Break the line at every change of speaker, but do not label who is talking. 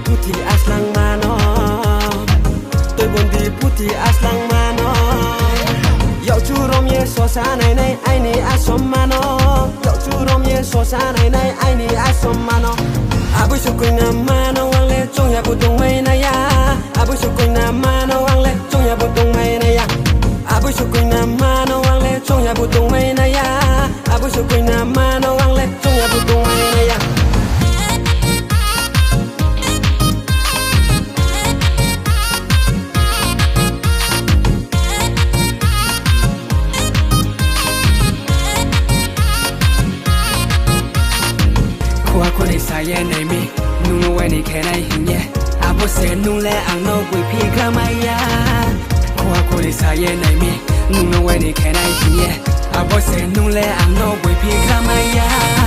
puthi aslang mano tôi buồn vì puthi aslang mano dạo chu rom ye so sa này này ai ni asom mano dạo chu rom ye so sa này này ai ni asom mano abu sukui na mano wang le chong ya butung mai na ya abu sukui na mano wang le chong ya butung mai na ya abu sukui na mano wang le chong ya butung mai na ya abu sukui na mano wang le chong ya butung mai na ya
Khoa cô này sai ye này mi nung nó quay này khe này hình ye abo se nung le ang no quỳ phi kamaya Khoa cô này sai ye này mi nung nó quay này khe này hình ye abo se nung le ang no quỳ phi kamaya